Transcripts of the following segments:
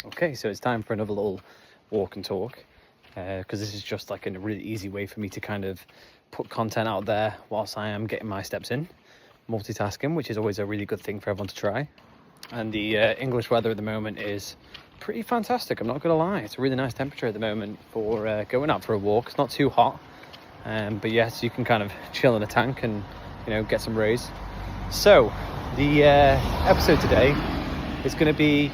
Okay, so it's time for another little walk and talk, because this is just like a really easy way for me to kind of put content out there whilst I am getting my steps in, multitasking, which is always a really good thing for everyone to try. And the English weather at the moment is pretty fantastic, I'm not gonna lie. It's a really nice temperature at the moment for going out for a walk. It's not too hot, but yes, you can kind of chill in a tank and get some rays. So the episode today is going to be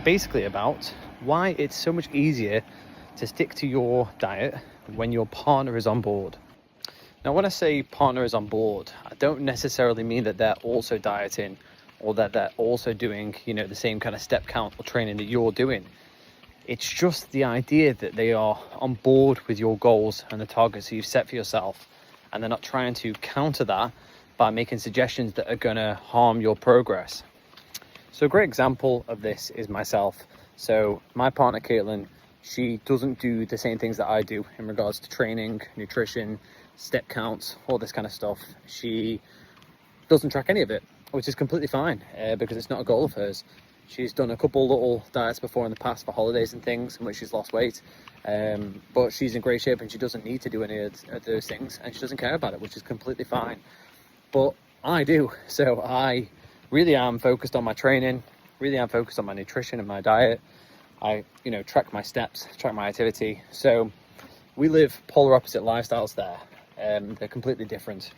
basically about why it's so much easier to stick to your diet when your partner is on board. Now, when I say partner is on board, I don't necessarily mean that they're also dieting or that they're also doing, the same kind of step count or training that you're doing. It's just the idea that they are on board with your goals and the targets that you've set for yourself, and they're not trying to counter that by making suggestions that are going to harm your progress. So a great example of this is myself. So my partner Caitlin, she doesn't do the same things that I do in regards to training, nutrition, step counts, all this kind of stuff. She doesn't track any of it, which is completely fine because it's not a goal of hers. She's done a couple little diets before in the past for holidays and things in which she's lost weight, but she's in great shape and she doesn't need to do any of those things, and she doesn't care about it, which is completely fine. But I do, so I really am focused on my training, really am focused on my nutrition and my diet. I, track my steps, track my activity. So we live polar opposite lifestyles there. They're completely different.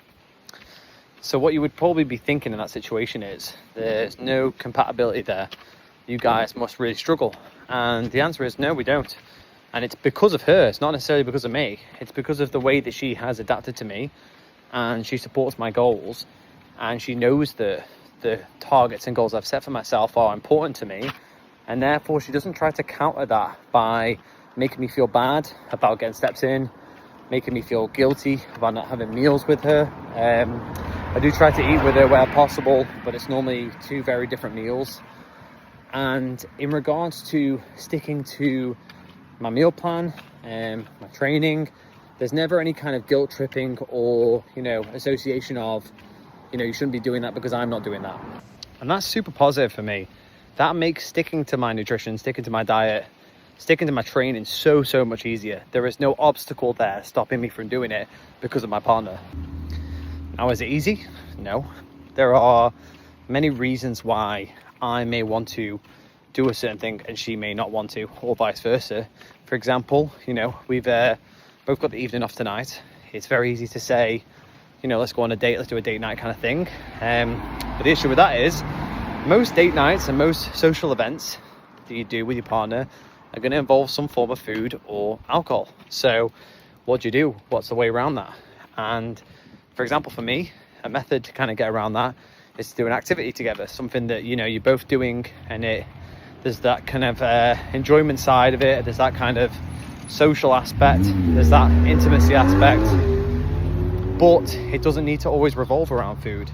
So what you would probably be thinking in that situation is there's no compatibility there. You guys must really struggle. And the answer is no, we don't. And it's because of her. It's not necessarily because of me. It's because of the way that she has adapted to me, and she supports my goals, and she knows that the targets and goals I've set for myself are important to me, and therefore she doesn't try to counter that by making me feel bad about getting steps in, making me feel guilty about not having meals with her. I do try to eat with her where possible, but it's normally two very different meals. And in regards to sticking to my meal plan and my training, there's never any kind of guilt tripping or association of you shouldn't be doing that because I'm not doing that. And that's super positive for me. That makes sticking to my nutrition, sticking to my diet, sticking to my training so much easier. There is no obstacle there stopping me from doing it because of my partner. Now, is it easy? No. There are many reasons why I may want to do a certain thing and she may not want to, or vice versa. For example, we've both got the evening off tonight. It's very easy to say, let's go on a date, let's do a date night kind of thing. But the issue with that is most date nights and most social events that you do with your partner are going to involve some form of food or alcohol. So what do you do? What's the way around that? And for example, for me, a method to kind of get around that is to do an activity together, something that, you're both doing, and there's that kind of enjoyment side of it. There's that kind of social aspect. There's that intimacy aspect. But it doesn't need to always revolve around food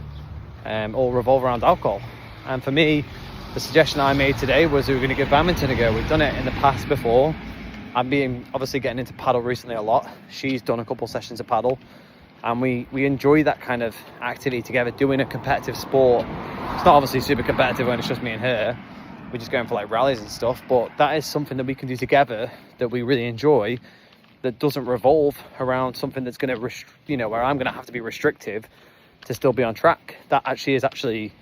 or revolve around alcohol. And for me, the suggestion I made today was we were going to give badminton a go. We've done it in the past before. I've been obviously getting into paddle recently a lot. She's done a couple sessions of paddle, and we enjoy that kind of activity together, doing a competitive sport. It's not obviously super competitive when it's just me and her. We're just going for like rallies and stuff, but that is something that we can do together that we really enjoy, that doesn't revolve around something that's going to, where I'm going to have to be restrictive to still be on track. That is actually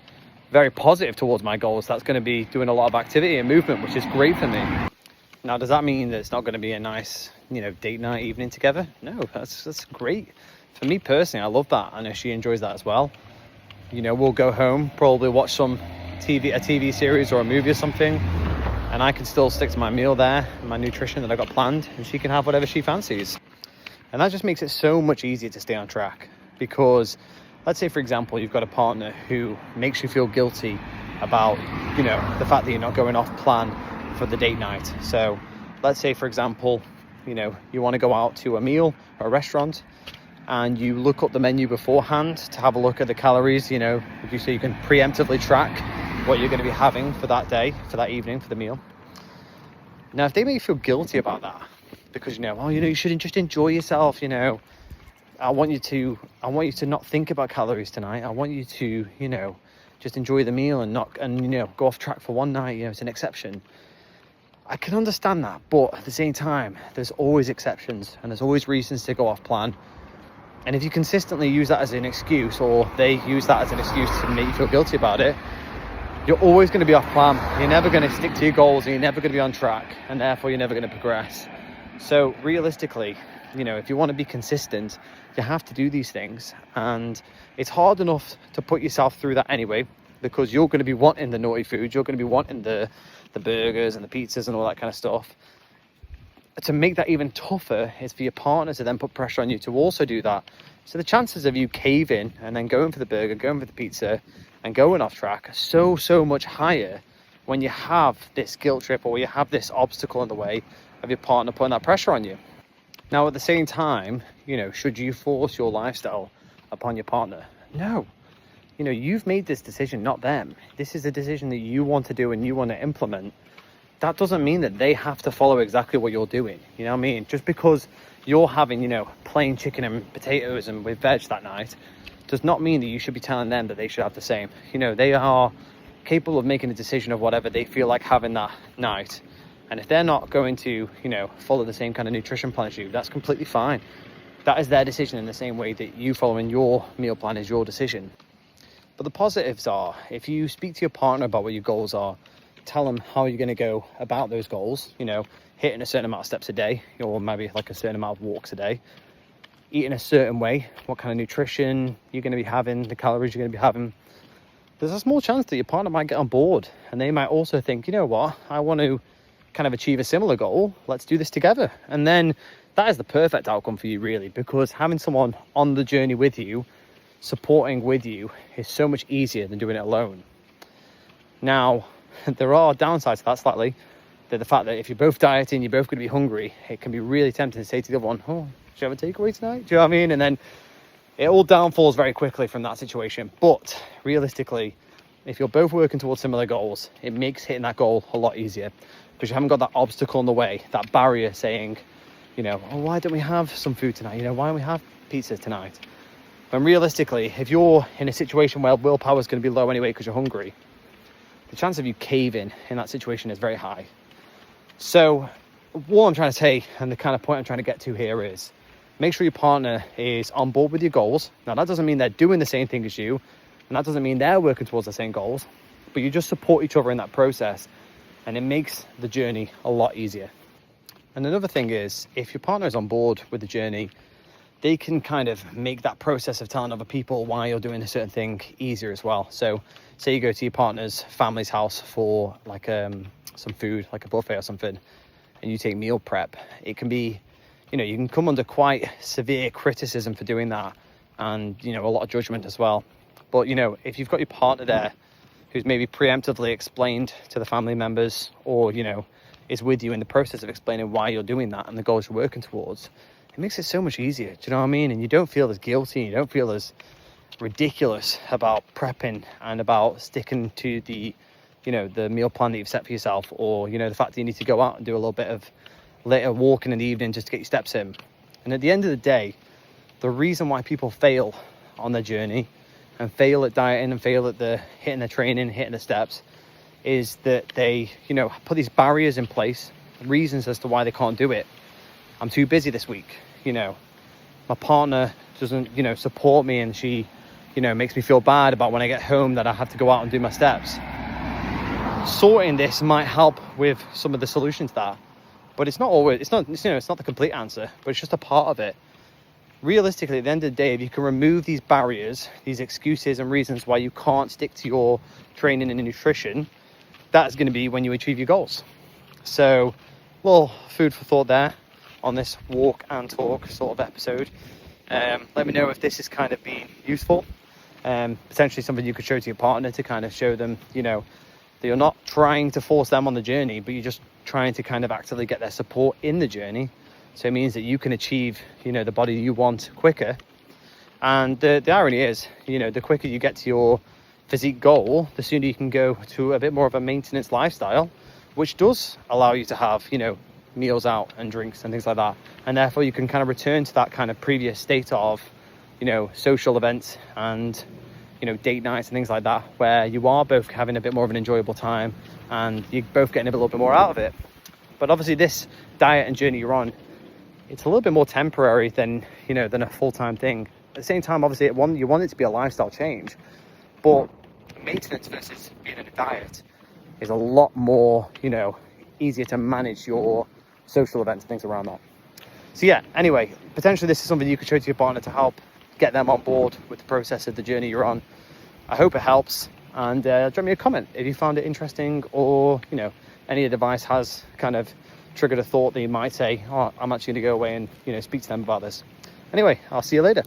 very positive towards my goals. That's going to be doing a lot of activity and movement, which is great for me. Now, does that mean that it's not going to be a nice, date night evening together? No, that's great. For me personally, I love that. I know she enjoys that as well. We'll go home, probably watch a TV series or a movie or something, and I can still stick to my meal there, my nutrition that I got planned, and she can have whatever she fancies. And that just makes it so much easier to stay on track, because let's say, for example, you've got a partner who makes you feel guilty about, the fact that you're not going off plan for the date night. So let's say, for example, you want to go out to a meal or a restaurant, and you look up the menu beforehand to have a look at the calories, so you can preemptively track what you're going to be having for that day, for that evening, for the meal. Now, if they make you feel guilty about that, because you shouldn't just enjoy yourself, I want you to not think about calories tonight. I want you to, just enjoy the meal and go off track for one night. It's an exception. I can understand that, but at the same time, there's always exceptions and there's always reasons to go off plan. And if you consistently use that as an excuse, or they use that as an excuse to make you feel guilty about it, you're always going to be off plan. You're never going to stick to your goals, and you're never going to be on track, and therefore you're never going to progress. So realistically, if you want to be consistent, you have to do these things. And it's hard enough to put yourself through that anyway, because you're going to be wanting the naughty food, you're going to be wanting the burgers and the pizzas and all that kind of stuff. To make that even tougher is for your partner to then put pressure on you to also do that. So the chances of you caving and then going for the burger, going for the pizza and going off track are so much higher when you have this guilt trip, or you have this obstacle in the way of your partner putting that pressure on you. Now, at the same time, should you force your lifestyle upon your partner? No. You've made this decision, not them. This is a decision that you want to do and you want to implement. That doesn't mean that they have to follow exactly what you're doing. You know what I mean? Just because you're having, plain chicken and potatoes and with veg that night does not mean that you should be telling them that they should have the same. They are capable of making a decision of whatever they feel like having that night. And if they're not going to, follow the same kind of nutrition plan as you, that's completely fine. That is their decision, in the same way that you following your meal plan is your decision. But the positives are, if you speak to your partner about what your goals are, tell them how you're going to go about those goals, hitting a certain amount of steps a day, or maybe like a certain amount of walks a day, eating a certain way, what kind of nutrition you're going to be having, the calories you're going to be having. There's a small chance that your partner might get on board, and they might also think, what, I want to kind of achieve a similar goal, let's do this together. And then that is the perfect outcome for you, really, because having someone on the journey with you, supporting with you, is so much easier than doing it alone. Now, there are downsides to that slightly. The fact that if you're both dieting, you're both going to be hungry, it can be really tempting to say to the other one, should you have a takeaway tonight? Do you know what I mean? And then it all downfalls very quickly from that situation. But realistically, if you're both working towards similar goals, it makes hitting that goal a lot easier, because you haven't got that obstacle in the way, that barrier saying, why don't we have some food tonight? Why don't we have pizza tonight? When realistically, if you're in a situation where willpower is going to be low anyway because you're hungry, the chance of you caving in that situation is very high. So what I'm trying to say, and the kind of point I'm trying to get to here, is make sure your partner is on board with your goals. Now, that doesn't mean they're doing the same thing as you, and that doesn't mean they're working towards the same goals, but you just support each other in that process, and it makes the journey a lot easier. And another thing is, if your partner is on board with the journey, they can kind of make that process of telling other people why you're doing a certain thing easier as well. So say you go to your partner's family's house for like some food, like a buffet or something, and you take meal prep, it can be, you can come under quite severe criticism for doing that, and, a lot of judgment as well. But, if you've got your partner there who's maybe preemptively explained to the family members, or, is with you in the process of explaining why you're doing that and the goals you're working towards, it makes it so much easier. Do you know what I mean? And you don't feel as guilty, you don't feel as ridiculous about prepping and about sticking to the meal plan that you've set for yourself, or the fact that you need to go out and do a little bit of later walking in the evening just to get your steps in. And at the end of the day, the reason why people fail on their journey and fail at dieting and fail at the hitting the training, hitting the steps, is that they put these barriers in place, reasons as to why they can't do it. I'm too busy this week, my partner doesn't support me, and she makes me feel bad about when I get home that I have to go out and do my steps. Sorting this might help with some of the solutions to that, but it's not the complete answer, but it's just a part of it. Realistically, at the end of the day, if you can remove these barriers, these excuses and reasons why you can't stick to your training and nutrition, that's going to be when you achieve your goals. So, well, food for thought there on this walk and talk sort of episode. Let me know if this has kind of been useful. Potentially something you could show to your partner to kind of show them, that you're not trying to force them on the journey, but you're just trying to kind of actively get their support in the journey. So it means that you can achieve, the body you want quicker. And the irony is, the quicker you get to your physique goal, the sooner you can go to a bit more of a maintenance lifestyle, which does allow you to have, meals out and drinks and things like that. And therefore you can kind of return to that kind of previous state of, social events and, date nights and things like that, where you are both having a bit more of an enjoyable time and you're both getting a little bit more out of it. But obviously this diet and journey you're on, it's a little bit more temporary than, you know, than a full-time thing. At the same time, obviously, you want it to be a lifestyle change, but maintenance versus being in a diet is a lot more, you know, easier to manage your social events and things around that. So yeah, anyway, potentially this is something you could show to your partner to help get them on board with the process of the journey you're on. I hope it helps, and drop me a comment if you found it interesting, or, you know, any advice has kind of triggered a thought that you might say, oh, I'm actually going to go away and, you know, speak to them about this. Anyway, I'll see you later.